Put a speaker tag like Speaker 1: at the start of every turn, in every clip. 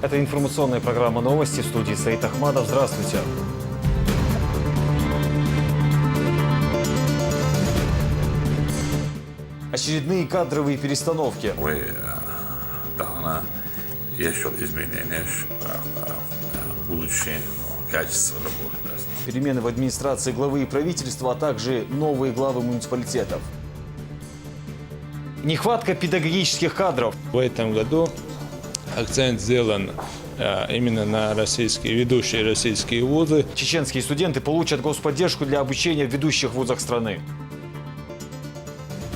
Speaker 1: Это информационная программа «Новости», в студии Саид Ахмадов. Здравствуйте. Очередные кадровые перестановки.
Speaker 2: Еще изменения, улучшение качества работы.
Speaker 1: Перемены в администрации главы и правительства, а также новые главы муниципалитетов. Нехватка педагогических кадров.
Speaker 3: В этом году акцент сделан именно на ведущие российские вузы.
Speaker 1: Чеченские студенты получат господдержку для обучения в ведущих вузах страны.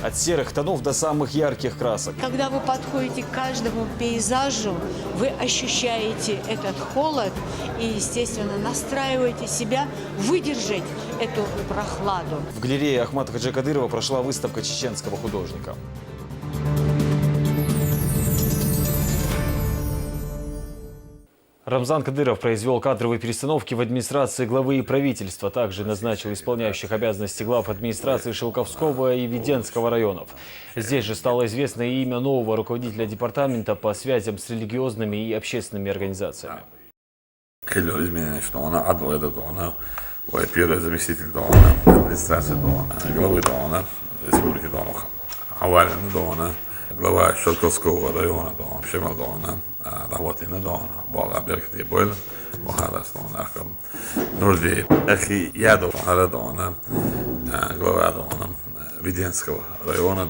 Speaker 1: От серых тонов до самых ярких красок.
Speaker 4: Когда вы подходите к каждому пейзажу, вы ощущаете этот холод и, естественно, настраиваете себя выдержать эту прохладу.
Speaker 1: В галерее Ахмата Хаджи Кадырова прошла выставка чеченского художника. Рамзан Кадыров произвел кадровые перестановки в администрации главы и правительства. Также назначил исполняющих обязанности глав администрации Шелковского и Веденского районов. Здесь же стало известно и имя нового руководителя департамента по связям с религиозными и общественными организациями.
Speaker 2: Первый заместитель администрации главы республики глава Шелковского района Шемал Дахватина Бала Беркати Бойл Бахарас Нурди Ахи Ядов глава Веденского района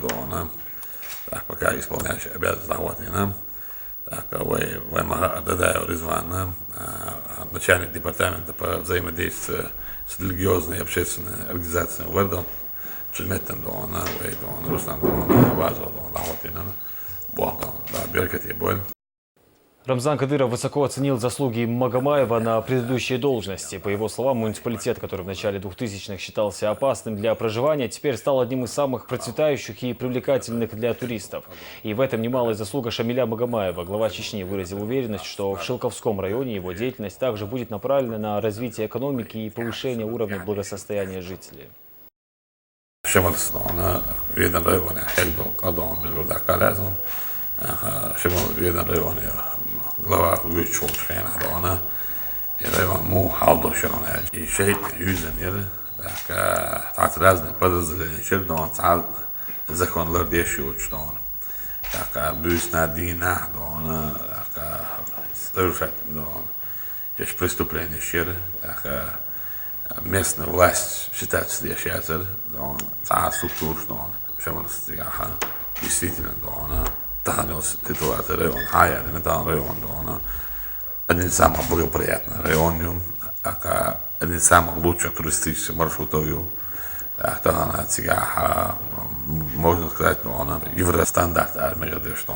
Speaker 2: пока исполняющий обязанности Дахватина Дадаев Ризван, начальник департамента по взаимодействию с религиозной и общественной организацией Вердом, Чельметтен Руслан Базов Беркати Бойл.
Speaker 1: Рамзан Кадыров высоко оценил заслуги Магомаева на предыдущей должности. По его словам, муниципалитет, который в начале 2000-х считался опасным для проживания, теперь стал одним из самых процветающих и привлекательных для туристов. И в этом немалая заслуга Шамиля Магомаева. Глава Чечни выразил уверенность, что в Шелковском районе его деятельность также будет направлена на развитие экономики и повышение уровня благосостояния жителей.
Speaker 2: Glava utskottsföreningarna det var mu haldoshana и шейт yüzünleri так разные подразделения don tal zakonlar yaşıyor don так büyüsna dina don совершать don есть преступление щеры так местная власть считает что yaşayacak don tal структур don şamanıstıgaha действительно don Таханилась ситуация район Хая, это район, один из самых благоприятных районов, один из самых лучших туристических маршрутов. Тахана Цигаха, можно сказать, евростандарт армии, что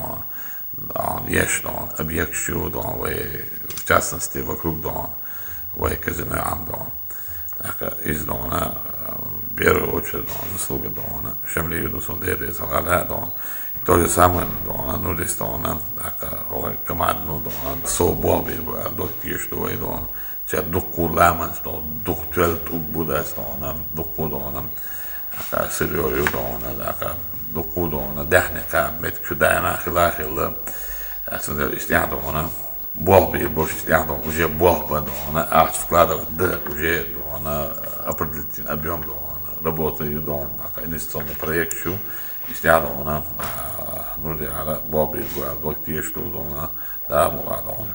Speaker 2: он есть объект, в частности, вокруг казино Амдон. Из Дона, в первую очередь, заслуга Дона, Шемли Юдусун Деды, Салада, то же самое, ну, здесь команду, со Бобби, доки, что и дуку ламан, что дух твертук буде, дуку, сырьёю, дуку, дехника, меткюдайна, хилахил, Бобби, больше уже Бобба, арт вкладывать, уже определенный объем работы, инвестиционный проект, Istjadona, Nurdiara, Bobby, Dokti, Studona, Damuladon.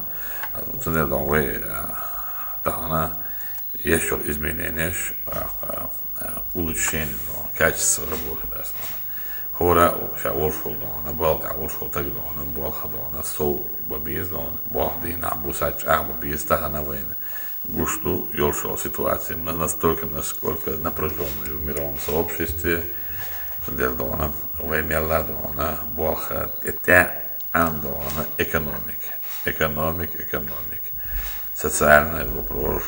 Speaker 2: Ценердовые Тахана еще изменения, улучшение качества работы. Хора, Шауршул, Балда, Уршул, Тагдона, Болхадона, Сол, Бабиздон, Бахдина, Бусач, Ахбабиз, Тахана Вейна. Гушту, Йоршул ситуация настолько, насколько напряженной в мировом сообществе, Дона, Ваймела Дона, Болха, это Андона, экономик. Социальный вопрос,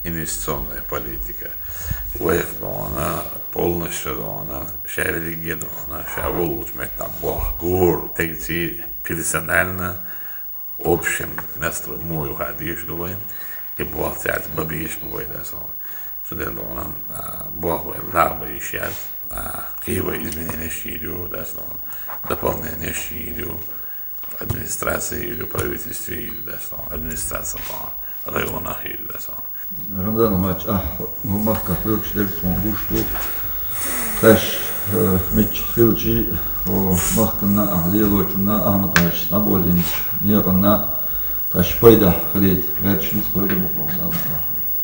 Speaker 2: инвестиционная политика. Уэх Дона, полностью Дона, религия Дона, улучшить там Бог, гур, текти персонально, общим настрой мою ходишь, думаю, и Бог царь, бабиш, бывает, что Дона, Бог будет лаба ищать. Киева изменения щирю, дополнение щирю, администрации или в правительстве, или даже администрация по районах, или даже
Speaker 5: Рамзан Мач, гумака пылч дельтон бушту, таш меч хилчи, махкана ахлилочуна ахматаш наболинч, нерна таш пайда хлит, верчниц пайда бухло.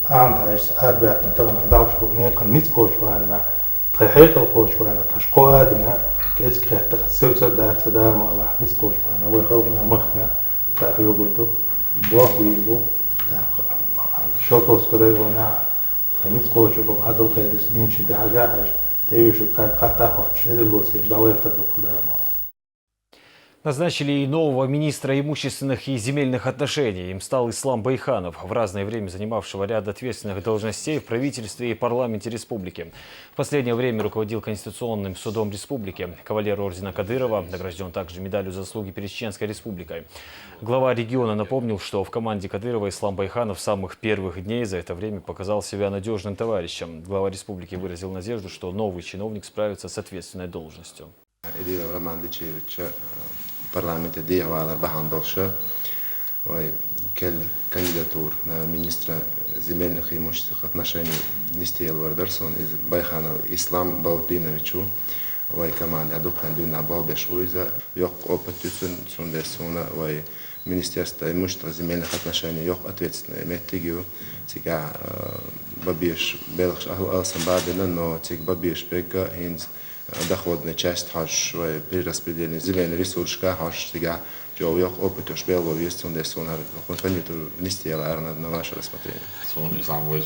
Speaker 6: تعيش أربعة تغنى دعوش بغنية قن نيت قوش وانا تحقيق القوش وانا تشقو آدنا كإيش كهت سوسر دار سدار ما الله نيت قوش وانا ويخلقنا مخنا تأيو بدو بوه بيبو شو توسكري وانا نيت قوش وبو هذا القيدس نينشي دي حاجة تأيوش قاتا خواتش ندي اللوسيش دعوية تبقى دار ما
Speaker 1: Назначили и нового министра имущественных и земельных отношений. Им стал Ислам Байханов, в разное время занимавшего ряд ответственных должностей в правительстве и парламенте республики. В последнее время руководил Конституционным судом республики. Кавалер ордена Кадырова, награжден также медалью заслуги перед Чеченской республикой. Глава региона напомнил, что в команде Кадырова Ислам Байханов с самых первых дней за это время показал себя надежным товарищем. Глава республики выразил надежду, что новый чиновник справится с ответственной должностью.
Speaker 7: Parlamentet dihvala behandelse kell кандидатур на министра земельных и имущественных отношений Нистиел Вардерсон из Байханов Ислам Баутиновичу вай команде адукан дюна Бабешуиза йок опытюсен сундесуна вай Министерство имущественных земельных отношений йок ответственное метигю тига бабиш белх алсан бадина но тиг бабиш бега хинз доходная часть хаш перераспределение земельных ресурсов хаш сега جو يق أوبتوش بيلو يستون ديستون هذا كون كنيتو نستي على أرنا نماشى رسمتين.
Speaker 2: سون إسلام ويز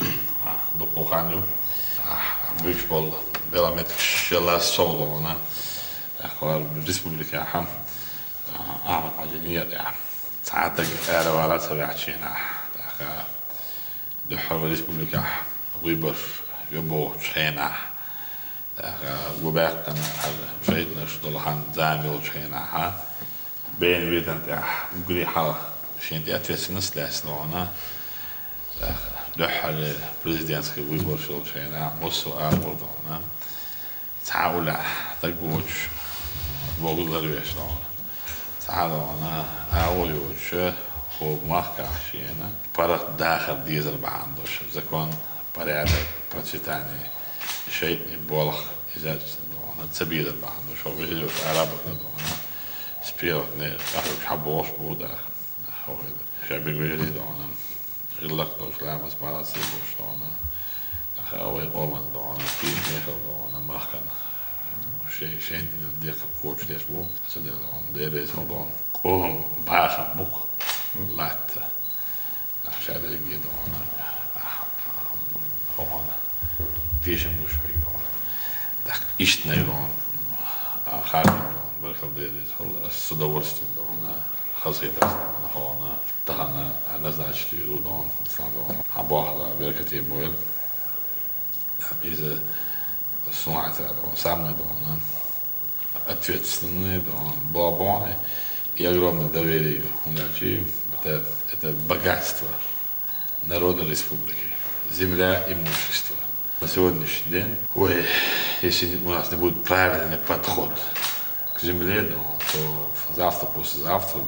Speaker 2: دكتور خانيو بيشبال بلا متكشلا صولونا أخوار الريسبوبليكا هم أعمل عجلية تعتق على ولا تبعتشينا دحر الريسبوبليكا ويبر يبو شينا وباقي شيء نشتغل عن زامي وشينا ها بين بيتنا تاع قريحة شينتي أتوسنس لاسلونا دحر بريزيدنتسكي ويبر شو شينا مصو أموردونا تعاولا تقوش بقول غريش لونا تعالونا أوليوش هو ماركا شينا برا داخل ديزل بعندوش زكون برا برتشتاني شيء بولخ إذا دونا تبيد بعندوش هو بيجي في عرب دونا سبيرت نه أخرج حبوش بودا هو شعبي بيجي دونا غلق دوش لامس مرة سيبوش دونا أخوي أومن دونا فيش ميخل دونا مخن شيء ديك كوتش ديش بو سدير دونا ديريس هو دونا قوم باخم بوك لات شعبي بيجي دونا هون فيش مش بيجي دونا دك إيش نيلون خارج بركة ديريس هلا الصدورستي دونا خزيت دونا هون تهنا نزلتي دونا إسلام دونا عبارة بركة يبويل إذا سمعت دونا سامي دونا أتوتسني دونا باباني يجرون доверие значит это богатство народа республики земля имущество на сегодняшний день если у нас не будет правильный подход к земле то завтра послезавтра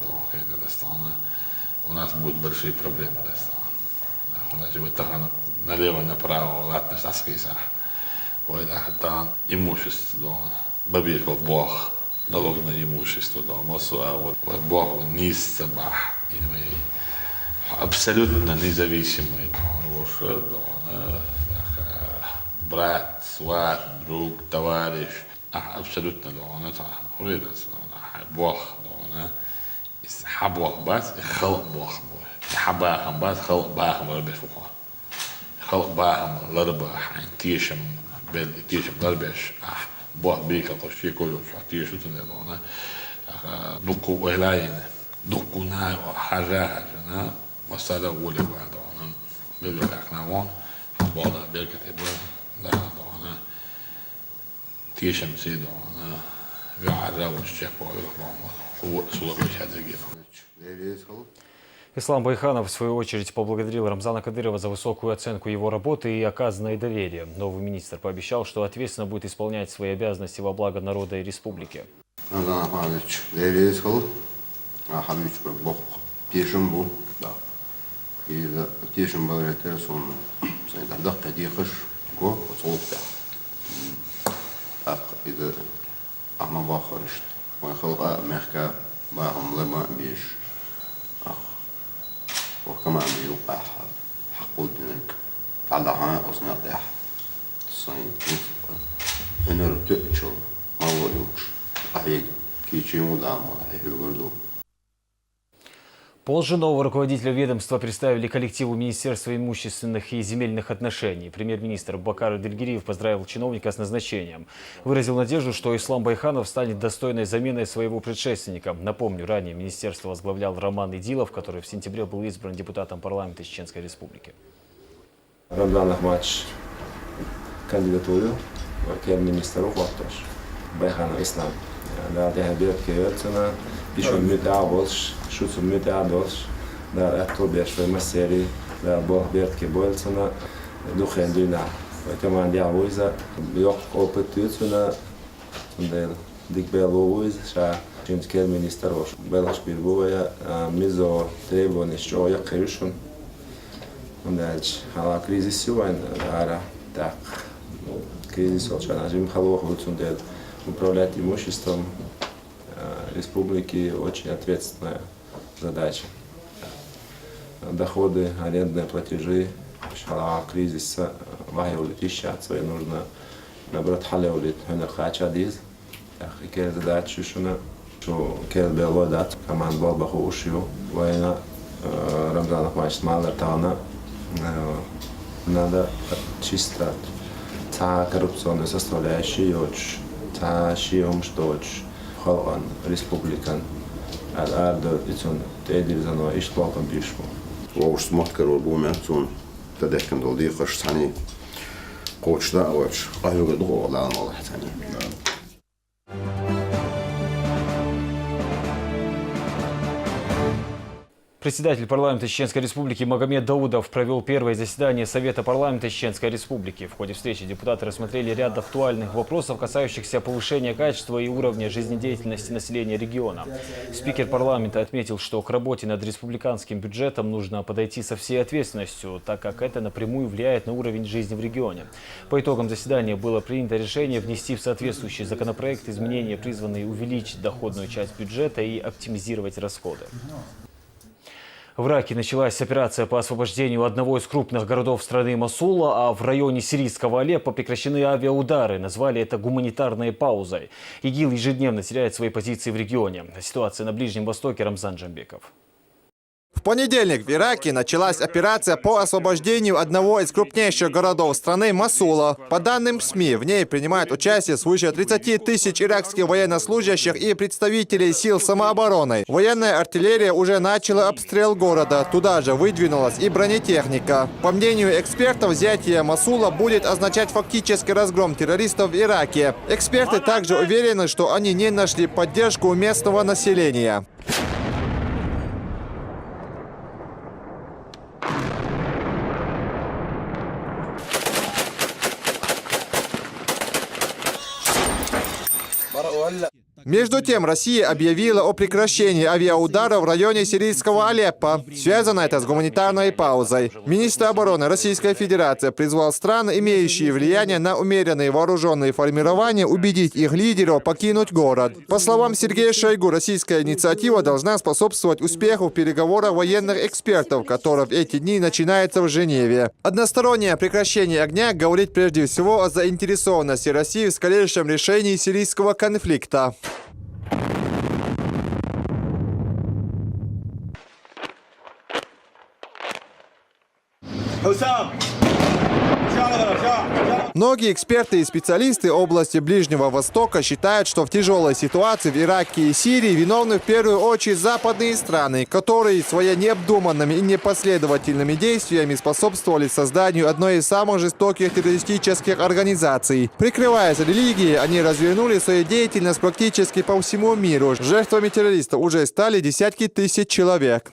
Speaker 2: у нас будут большие проблемы значит вы так налево направо латно саскиса это имущество бабирка Бог налог на имущество мосу а вот Бог низ собах абсолютно независимый брат, сват, друг, товарищ абсолютно أريد Бог حبوخ بس خلق بوخ حباهم بس خلق باهم ربش فوق خلق باهم لربح تيشم بل تيشم لربش بوخ بيك طشي كله شو تيشو تنادونا دكو ولاين دكو نا حاجة نا مسألة أولى بعدنا بيلقنا وان بعض بيركة إبراهيم لا دونا تيشم سيدونا يعرّوا الشيخ ويرحمه هو صورة هذا الجيل.
Speaker 1: Ислам Байханов, в свою очередь, поблагодарил Рамзана Кадырова за высокую оценку его работы и оказанное доверие. Новый министр пообещал, что ответственно будет исполнять свои обязанности во благо народа и республики.
Speaker 7: حبيبي بخ تيشن بو دا إذا تيشن بدر ترسون سيد دقة دي خش جو وصوت ده إذا أحنا باخرشت وخلق مخكا باهم لما بيش وكمان بيوقع حقود إنك على ها أصنع ده صين أنا رتقشل ما ولوش أهيج كيشي مدام أهيج وردو.
Speaker 1: Позже нового руководителя ведомства представили коллективу Министерства имущественных и земельных отношений. Премьер-министр Бакар Эдельгириев поздравил чиновника с назначением. Выразил надежду, что Ислам Байханов станет достойной заменой своего предшественника. Напомню, ранее министерство возглавлял Роман Идилов, который в сентябре был избран депутатом парламента Чеченской Республики.
Speaker 8: Рамзан Ахмадович кандидатуру премьер-министра Ухватош. Байханов Ислам. Да, я берет киевцена, еще мютаболш, шуцу мютаболш, да, это бешве массери, да, бог берет кибольцена, духен дюна. Поэтому он диавуиза, бьёк опытуцена, он дикбеловуиз, ша чемскер министрош. Белаш бирбуя, мизо требования, что я крышун. Он дальше, ала кризис сегодня, ара, так, кризис очень, а жим халох вуцундел. Управлять имуществом республики очень ответственная задача. Доходы, арендные платежи, кризиса, вагиулит ищаться, и нужно, наоборот, халеулит, хачадиз. И кер задача, что кер белодат, команд болбаху ушью, война, Рамзан Ахмадович Малер Тана, надо чисто коррупционные составляющие, Шиом шточ, Халан, Республикан, Арда, Ицун, Тедильзано, Иштвалкан Бишву.
Speaker 9: وش مذكر بومنتون تدكن دولدي خش ثاني قوش دا وش قايو قدو لا واضح ثاني.
Speaker 1: Председатель парламента Чеченской Республики Магомед Даудов провел первое заседание Совета парламента Чеченской Республики. В ходе встречи депутаты рассмотрели ряд актуальных вопросов, касающихся повышения качества и уровня жизнедеятельности населения региона. Спикер парламента отметил, что к работе над республиканским бюджетом нужно подойти со всей ответственностью, так как это напрямую влияет на уровень жизни в регионе. По итогам заседания было принято решение внести в соответствующий законопроект изменения, призванные увеличить доходную часть бюджета и оптимизировать расходы. В Ираке началась операция по освобождению одного из крупных городов страны Мосула, а в районе сирийского Алеппо прекращены авиаудары. Назвали это гуманитарной паузой. ИГИЛ ежедневно теряет свои позиции в регионе. Ситуация на Ближнем Востоке. Рамзан Джамбеков.
Speaker 10: В понедельник в Ираке началась операция по освобождению одного из крупнейших городов страны Мосула. По данным СМИ, в ней принимают участие свыше 30 тысяч иракских военнослужащих и представителей сил самообороны. Военная артиллерия уже начала обстрел города. Туда же выдвинулась и бронетехника. По мнению экспертов, взятие Мосула будет означать фактический разгром террористов в Ираке. Эксперты также уверены, что они не нашли поддержку у местного населения. Между тем, Россия объявила о прекращении авиаударов в районе сирийского Алеппо. Связано это с гуманитарной паузой. Министр обороны Российской Федерации призвал страны, имеющие влияние на умеренные вооруженные формирования, убедить их лидеров покинуть город. По словам Сергея Шойгу, российская инициатива должна способствовать успеху в переговорах военных экспертов, которые в эти дни начинаются в Женеве. Одностороннее прекращение огня говорит прежде всего о заинтересованности России в скорейшем решении сирийского конфликта. Многие эксперты и специалисты области Ближнего Востока считают, что в тяжелой ситуации в Ираке и Сирии виновны в первую очередь западные страны, которые своими необдуманными и непоследовательными действиями способствовали созданию одной из самых жестоких террористических организаций. Прикрываясь религией, они развернули свою деятельность практически по всему миру. Жертвами террористов уже стали десятки тысяч человек.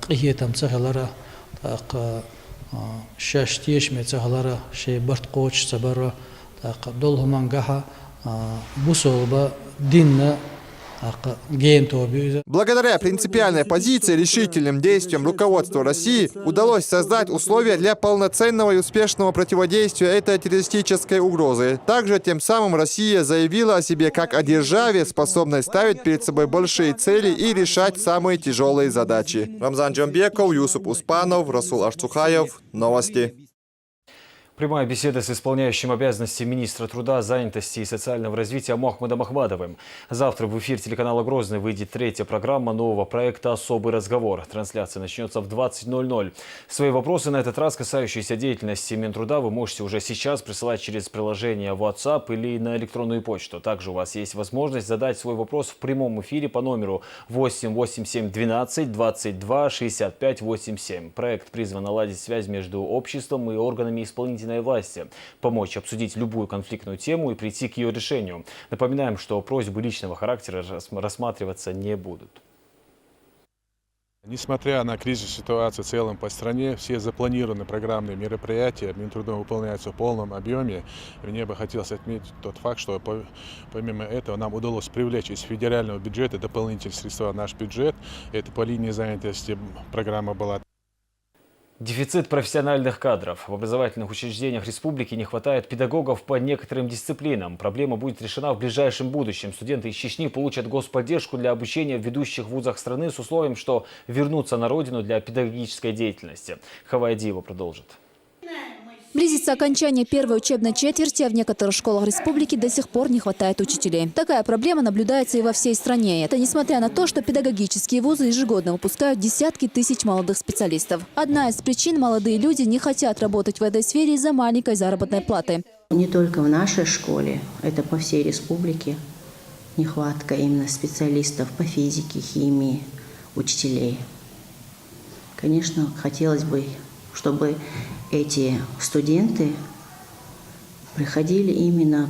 Speaker 11: قيتم سهلرا شاشتيش متسهلرا شي برت قوش سبرا دولهم انجها бусолба динна ген тоби.
Speaker 10: Благодаря принципиальной позиции и решительным действиям руководства России удалось создать условия для полноценного и успешного противодействия этой террористической угрозы. Также тем самым Россия заявила о себе как о державе, способной ставить перед собой большие цели и решать самые тяжелые задачи. Рамзан Джамбеков, Юсуп Успанов, Расул Арцухаев. Новости.
Speaker 1: Прямая беседа с исполняющим обязанности министра труда, занятости и социального развития Мохаммедом Ахмадовым. Завтра в эфир телеканала «Грозный» выйдет третья программа нового проекта «Особый разговор». Трансляция начнется в 20:00. Свои вопросы на этот раз, касающиеся деятельности Минтруда, вы можете уже сейчас присылать через приложение WhatsApp или на электронную почту. Также у вас есть возможность задать свой вопрос в прямом эфире по номеру 887 12 22 65 87. Проект призван наладить связь между обществом и органами исполнительной власти, помочь обсудить любую конфликтную тему и прийти к ее решению. Напоминаем, что просьбы личного характера рассматриваться не будут.
Speaker 12: Несмотря на кризис ситуации в целом по стране, все запланированные программные мероприятия Минтрудом выполняются в полном объеме. Мне бы хотелось отметить тот факт, что помимо этого нам удалось привлечь из федерального бюджета дополнительные средства в наш бюджет. Это по линии занятости программа была.
Speaker 1: Дефицит профессиональных кадров. В образовательных учреждениях республики не хватает педагогов по некоторым дисциплинам. Проблема будет решена в ближайшем будущем. Студенты из Чечни получат господдержку для обучения в ведущих вузах страны с условием, что вернутся на родину для педагогической деятельности. Хавай Диева продолжит.
Speaker 13: Близится окончание первой учебной четверти, а в некоторых школах республики до сих пор не хватает учителей. Такая проблема наблюдается и во всей стране. Это несмотря на то, что педагогические вузы ежегодно выпускают десятки тысяч молодых специалистов. Одна из причин – молодые люди не хотят работать в этой сфере из-за маленькой заработной платы.
Speaker 14: Не только в нашей школе, это по всей республике нехватка именно специалистов по физике, химии, учителей. Конечно, хотелось бы, чтобы эти студенты приходили именно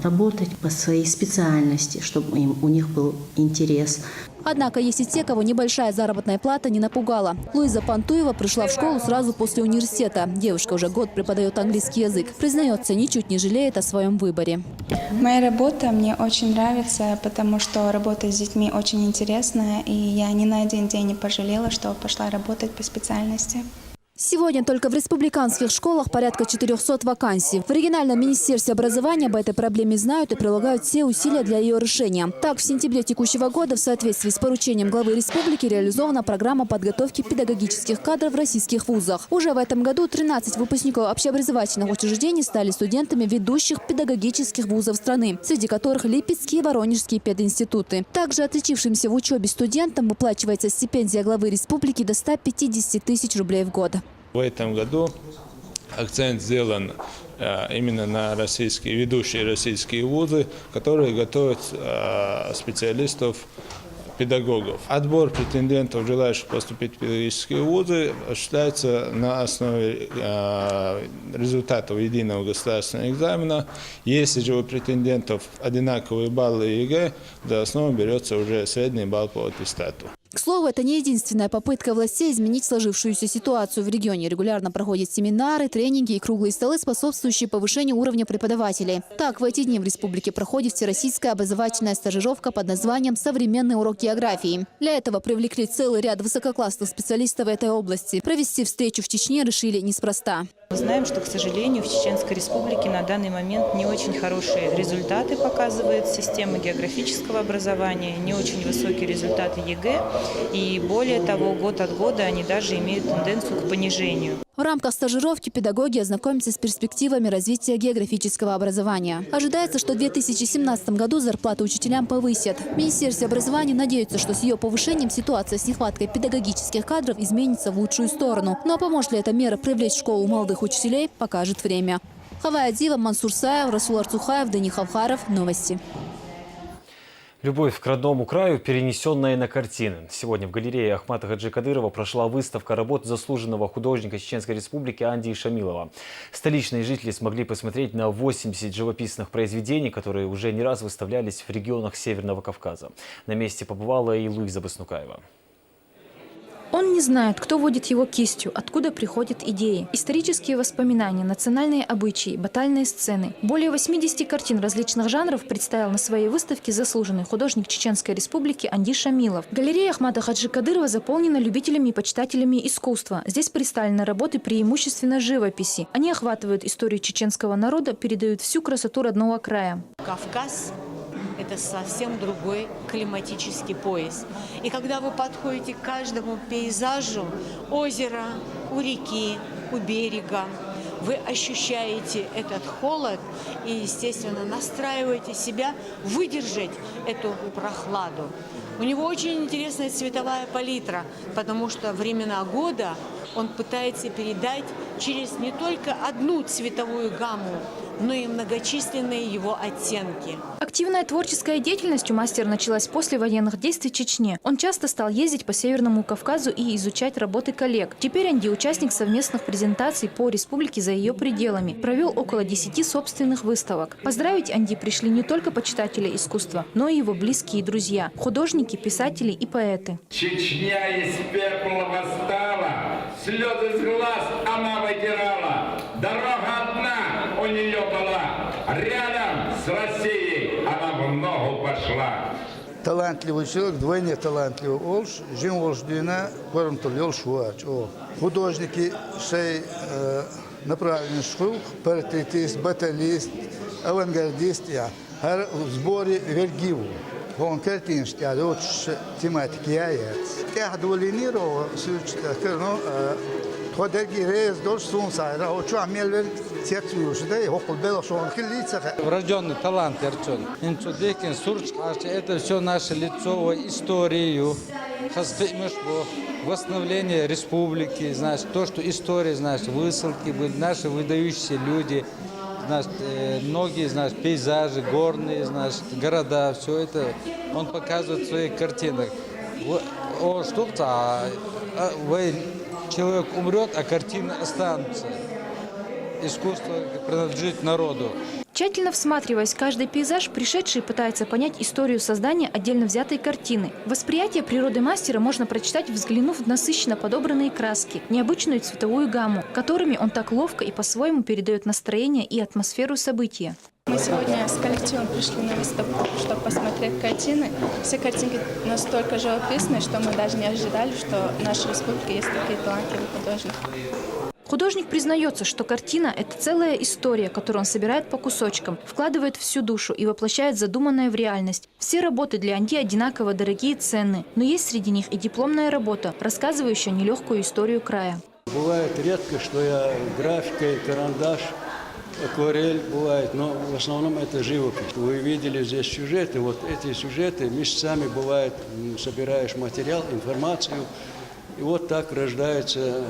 Speaker 14: работать по своей специальности, чтобы у них был интерес.
Speaker 13: Однако есть и те, кого небольшая заработная плата не напугала. Луиза Пантуева пришла в школу сразу после университета. Девушка уже год преподает английский язык. Признается, ничуть не жалеет о своем выборе.
Speaker 15: Моя работа мне очень нравится, потому что работа с детьми очень интересная, и я ни на один день не пожалела, что пошла работать по специальности.
Speaker 13: Сегодня только в республиканских школах порядка 400 вакансий. В региональном министерстве образования об этой проблеме знают и прилагают все усилия для ее решения. Так, в сентябре текущего года в соответствии с поручением главы республики реализована программа подготовки педагогических кадров в российских вузах. Уже в этом году 13 выпускников общеобразовательных учреждений стали студентами ведущих педагогических вузов страны, среди которых Липецкие и Воронежские пединституты. Также отличившимся в учебе студентам выплачивается стипендия главы республики до 150 тысяч рублей в год.
Speaker 3: В этом году акцент сделан именно на ведущие российские вузы, которые готовят специалистов, педагогов. Отбор претендентов, желающих поступить в педагогические вузы, осуществляется на основе результатов единого государственного экзамена. Если же у претендентов одинаковые баллы ЕГЭ, за основу берется уже средний балл по аттестату.
Speaker 13: К слову, это не единственная попытка властей изменить сложившуюся ситуацию в регионе. Регулярно проходят семинары, тренинги и круглые столы, способствующие повышению уровня преподавателей. Так, в эти дни в республике проходит всероссийская образовательная стажировка под названием «Современный урок географии». Для этого привлекли целый ряд высококлассных специалистов в этой области. Провести встречу в Чечне решили неспроста.
Speaker 16: Мы знаем, что, к сожалению, в Чеченской республике на данный момент не очень хорошие результаты показывает система географического образования, не очень высокие результаты ЕГЭ. И более того, год от года они даже имеют тенденцию к понижению.
Speaker 13: В рамках стажировки педагоги ознакомятся с перспективами развития географического образования. Ожидается, что в 2017 году зарплаты учителям повысят. В Министерстве образования надеются, что с ее повышением ситуация с нехваткой педагогических кадров изменится в лучшую сторону. Но поможет ли эта мера привлечь в школу молодых учителей, покажет время. Хавай Диева, Мансур Саев, Расул Арцухаев, Дани Халхаров. Новости.
Speaker 1: Любовь к родному краю, перенесенная на картины. Сегодня в галерее Ахмата Хаджи Кадырова прошла выставка работ заслуженного художника Чеченской Республики Анди Шамилова. Столичные жители смогли посмотреть на 80 живописных произведений, которые уже не раз выставлялись в регионах Северного Кавказа. На месте побывала и Луиза Баснукаева.
Speaker 17: Он не знает, кто водит его кистью, откуда приходят идеи. Исторические воспоминания, национальные обычаи, батальные сцены. Более 80 картин различных жанров представил на своей выставке заслуженный художник Чеченской Республики Анди Шамилов. Галерея Ахмата Хаджи Кадырова заполнена любителями и почитателями искусства. Здесь представлены работы преимущественно живописи. Они охватывают историю чеченского народа, передают всю красоту родного края.
Speaker 4: Кавказ – это совсем другой климатический пояс. И когда вы подходите к каждому пейзажу, озера, у реки, у берега, вы ощущаете этот холод и, естественно, настраиваете себя выдержать эту прохладу. У него очень интересная цветовая палитра, потому что времена года он пытается передать через не только одну цветовую гамму, но и многочисленные его оттенки.
Speaker 17: Активная творческая деятельность у мастера началась после военных действий в Чечне. Он часто стал ездить по Северному Кавказу и изучать работы коллег. Теперь Анди участник совместных презентаций по республике за ее пределами. Провел около 10 собственных выставок. Поздравить Анди пришли не только почитатели искусства, но и его близкие друзья, художники, писатели и поэты.
Speaker 18: Чечня из пепла восстала, слезы с глаз она вытирала. Дорога одна у нее была, рядом с Россией она в ногу пошла.
Speaker 19: Талантливый человек, вдвойне талантливый. Олш, жим олшдуина, корм ел шуач. Художники шей направленный школ, портретист, баталист, авангардист, я. В сборе Вергиву. Он картинки, а вот тематики яец. Я дуэлинировал, но ходерги рез дольш сунсайра, вот что амел секцию, что да, его колбело, что он хилится.
Speaker 20: Врожденный талант, Ярчон. Инчудекин, Сурч, это все наше лицо, историю, восстановление республики, значит, то, что история, значит, высылки были, наши выдающиеся люди. Значит, многие, значит, пейзажи, горные, значит, города, все это он показывает в своих картинах. Человек умрет, а картины останутся. Искусство принадлежит народу.
Speaker 17: Тщательно всматриваясь в каждый пейзаж, пришедший пытается понять историю создания отдельно взятой картины. Восприятие природы мастера можно прочитать, взглянув в насыщенно подобранные краски, необычную цветовую гамму, которыми он так ловко и по-своему передает настроение и атмосферу события.
Speaker 15: Мы сегодня с коллективом пришли на выставку, чтобы посмотреть картины. Все картинки настолько живописные, что мы даже не ожидали, что в нашей республике есть такие талантливые художники.
Speaker 17: Художник признается, что картина – это целая история, которую он собирает по кусочкам, вкладывает всю душу и воплощает задуманное в реальность. Все работы для Анди одинаково дорогие и ценные, но есть среди них и дипломная работа, рассказывающая нелегкую историю края.
Speaker 21: Бывает редко, что я графикой, карандаш, акварель бывает, но в основном это живопись. Вы видели здесь сюжеты, вот эти сюжеты месяцами бывает, собираешь материал, информацию, и вот так рождается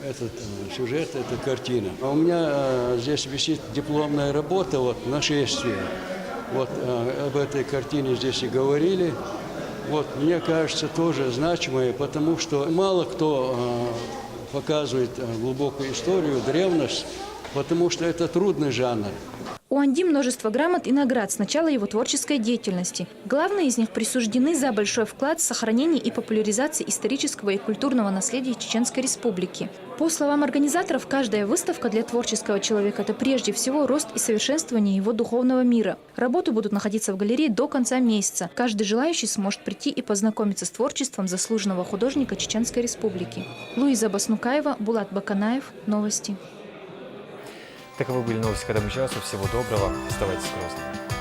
Speaker 21: этот сюжет, эта картина. А у меня здесь висит дипломная работа, вот «Нашествие». Вот об этой картине здесь и говорили. Вот, мне кажется, тоже значимое, потому что мало кто показывает глубокую историю, древность, потому что это трудный жанр.
Speaker 17: У Анди множество грамот и наград с начала его творческой деятельности. Главные из них присуждены за большой вклад в сохранение и популяризацию исторического и культурного наследия Чеченской Республики. По словам организаторов, каждая выставка для творческого человека – это прежде всего рост и совершенствование его духовного мира. Работы будут находиться в галерее до конца месяца. Каждый желающий сможет прийти и познакомиться с творчеством заслуженного художника Чеченской Республики. Луиза Баснукаева, Булат Баканаев. Новости.
Speaker 1: Таковы были новости к этому часу. Всего доброго. Оставайтесь с Грозным.